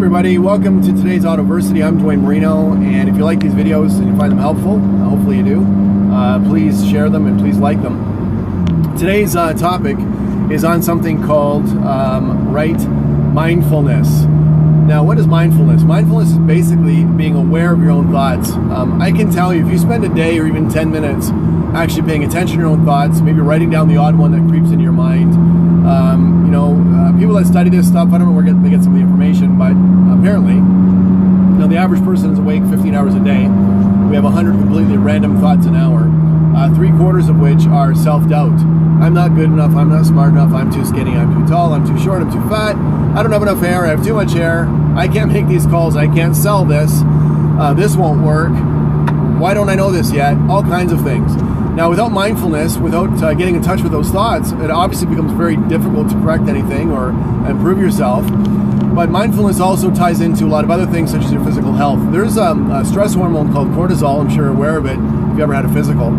everybody, welcome to today's Autoversity. I'm Dwayne Marino, and if you like these videos and you find them helpful, hopefully you do, please share them and please like them. Today's topic is on something called mindfulness. Now, what is mindfulness? Mindfulness is basically being aware of your own thoughts. I can tell you, if you spend a day or even 10 minutes actually paying attention to your own thoughts, maybe writing down the odd one that creeps into your mind, people that study this stuff, I don't know where they get some of the information, but apparently, the average person is awake 15 hours a day. We have 100 completely random thoughts an hour, 3/4 of which are self-doubt. I'm not good enough, I'm not smart enough, I'm too skinny, I'm too tall, I'm too short, I'm too fat, I don't have enough hair, I have too much hair, I can't make these calls, I can't sell this, this won't work, why don't I know this yet? All kinds of things. Now, without mindfulness, without getting in touch with those thoughts, it obviously becomes very difficult to correct anything or improve yourself. But mindfulness also ties into a lot of other things, such as your physical health. There's a stress hormone called cortisol. I'm sure you're aware of it if you ever had a physical.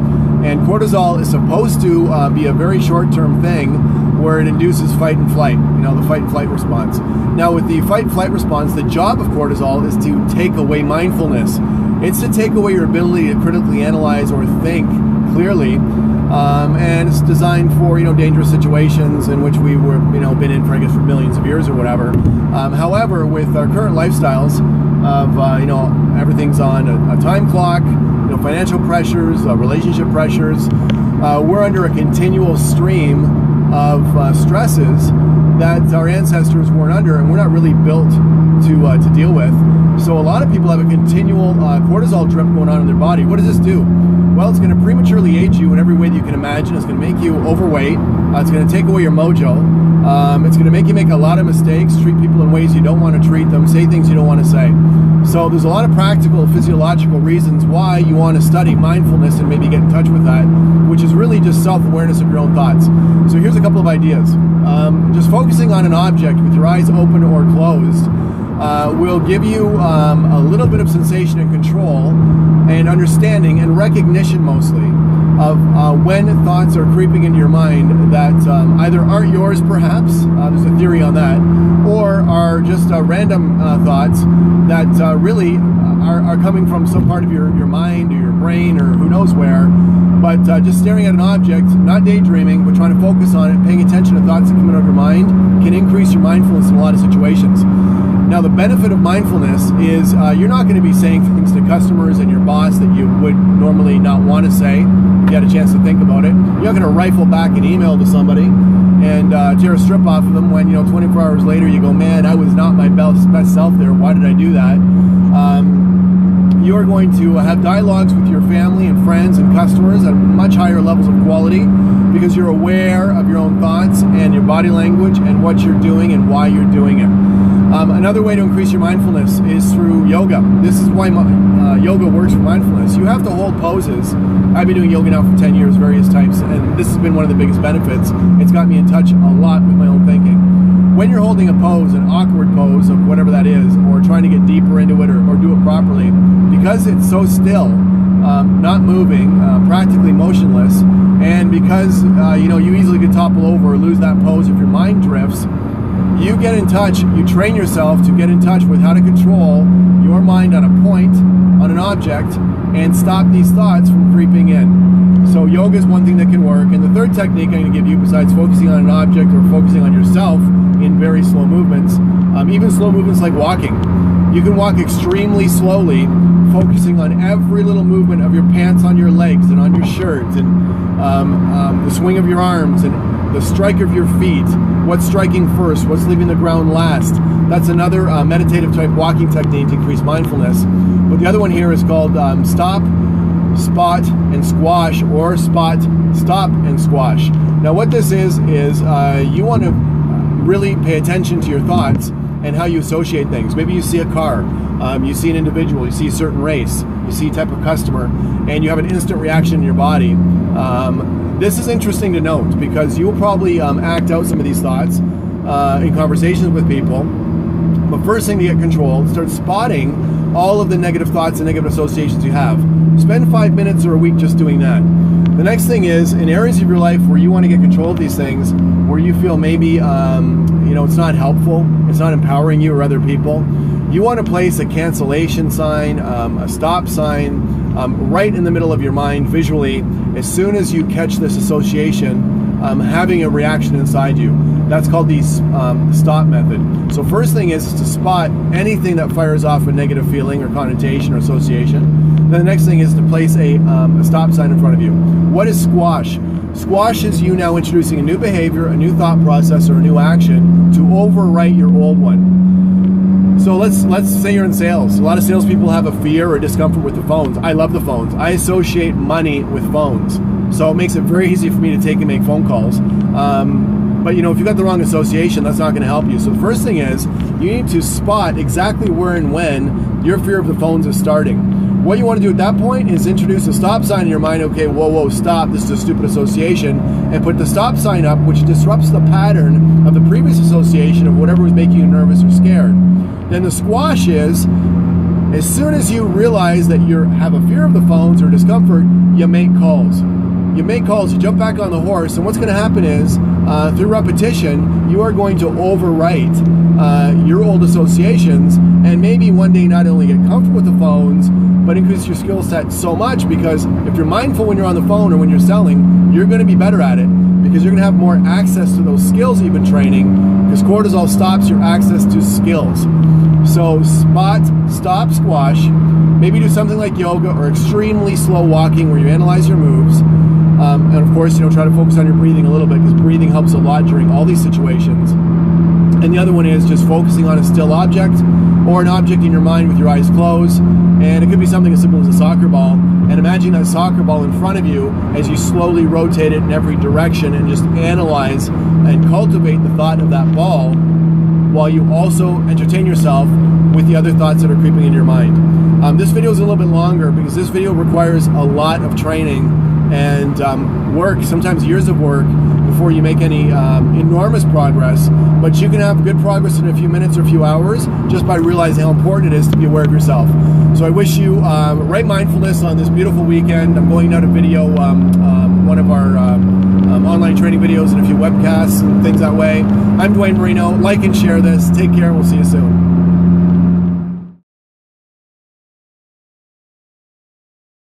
And cortisol is supposed to be a very short-term thing where it induces fight and flight, the fight and flight response. Now, with the fight and flight response, the job of cortisol is to take away mindfulness. It's to take away your ability to critically analyze or think clearly, and it's designed for dangerous situations in which we were been in for millions of years or whatever. However, with our current lifestyles of everything's on a time clock, financial pressures, relationship pressures, we're under a continual stream of stresses that our ancestors weren't under, and we're not really built to deal with. So a lot of people have a continual cortisol drip going on in their body. What does this do? Well, it's going to prematurely age you in every way that you can imagine. It's going to make you overweight. It's going to take away your mojo. It's going to make you make a lot of mistakes, treat people in ways you don't want to treat them, say things you don't want to say. So there's a lot of practical, physiological reasons why you want to study mindfulness and maybe get in touch with that, which is really just self-awareness of your own thoughts. So here's a couple of ideas. Just focusing on an object with your eyes open or closed will give you a little bit of sensation and control and understanding and recognition mostly of when thoughts are creeping into your mind that either aren't yours perhaps, there's a theory on that, or are just random thoughts that really are coming from some part of your mind or your brain or who knows where, but just staring at an object, not daydreaming, but trying to focus on it, paying attention to thoughts that come out of your mind can increase your mindfulness in a lot of situations. Now, the benefit of mindfulness is you're not going to be saying things to customers and your boss that you would normally not want to say if you had a chance to think about it. You're not going to rifle back an email to somebody and tear a strip off of them when 24 hours later you go, man, I was not my best self there. Why did I do that? You're going to have dialogues with your family and friends and customers at much higher levels of quality because you're aware of your own thoughts and your body language and what you're doing and why you're doing it. Another way to increase your mindfulness is through yoga. This is why yoga works for mindfulness. You have to hold poses. I've been doing yoga now for 10 years, various types, and this has been one of the biggest benefits. It's got me in touch a lot with my own thinking. When you're holding a pose, an awkward pose of whatever that is, or trying to get deeper into it or do it properly, because it's so still, not moving, practically motionless, and because you easily could topple over or lose that pose if your mind drifts, you get in touch, you train yourself to get in touch with how to control your mind on a point, on an object, and stop these thoughts from creeping in. So yoga is one thing that can work. And the third technique I'm going to give you, besides focusing on an object or focusing on yourself in very slow movements, even slow movements like walking. You can walk extremely slowly, focusing on every little movement of your pants on your legs and on your shirt and the swing of your arms and the strike of your feet, what's striking first, what's leaving the ground last. That's another meditative type walking technique to increase mindfulness. But the other one here is called stop, spot, and squash, or spot, stop, and squash. Now what this is you want to really pay attention to your thoughts and how you associate things. Maybe you see a car, you see an individual, you see a certain race, you see a type of customer, and you have an instant reaction in your body. This is interesting to note because you will probably act out some of these thoughts in conversations with people. But first thing to get control, start spotting all of the negative thoughts and negative associations you have. Spend 5 minutes or a week just doing that. The next thing is, in areas of your life where you want to get control of these things, where you feel maybe it's not helpful, it's not empowering you or other people, You want to place a cancellation sign, a stop sign, right in the middle of your mind visually as soon as you catch this association having a reaction inside you. That's called the stop method. So first thing is to spot anything that fires off a negative feeling or connotation or association. Then the next thing is to place a stop sign in front of you. What is squash? Squash is you now introducing a new behavior, a new thought process, or a new action to overwrite your old one. So let's say you're in sales. A lot of salespeople have a fear or discomfort with the phones. I love the phones. I associate money with phones. So it makes it very easy for me to take and make phone calls. But you know, if you got the wrong association, that's not going to help you. So the first thing is you need to spot exactly where and when your fear of the phones is starting. What you want to do at that point is introduce a stop sign in your mind. Okay, whoa, stop. This is a stupid association. And put the stop sign up, which disrupts the pattern of the previous association of whatever was making you nervous or scared. Then the squash is, as soon as you realize that you have a fear of the phones or discomfort, you make calls. You make calls, you jump back on the horse, and what's going to happen is, through repetition, you are going to overwrite your old associations, and maybe one day not only get comfortable with the phones, but increase your skill set so much, because if you're mindful when you're on the phone or when you're selling, you're going to be better at it, because you're going to have more access to those skills you've been training, because cortisol stops your access to skills. So spot, stop, squash. Maybe do something like yoga or extremely slow walking where you analyze your moves. And of course, you know, try to focus on your breathing a little bit, because breathing helps a lot during all these situations. And the other one is just focusing on a still object or an object in your mind with your eyes closed. And it could be something as simple as a soccer ball. And imagine that soccer ball in front of you as you slowly rotate it in every direction, and just analyze and cultivate the thought of that ball while you also entertain yourself with the other thoughts that are creeping into your mind. This video is a little bit longer because this video requires a lot of training and work, sometimes years of work, before you make any enormous progress. But you can have good progress in a few minutes or a few hours just by realizing how important it is to be aware of yourself. So I wish you right mindfulness on this beautiful weekend. I'm going out to video one of our online training videos and a few webcasts and things that way. I'm Dwayne Marino. Like and share this. Take care. We'll see you soon.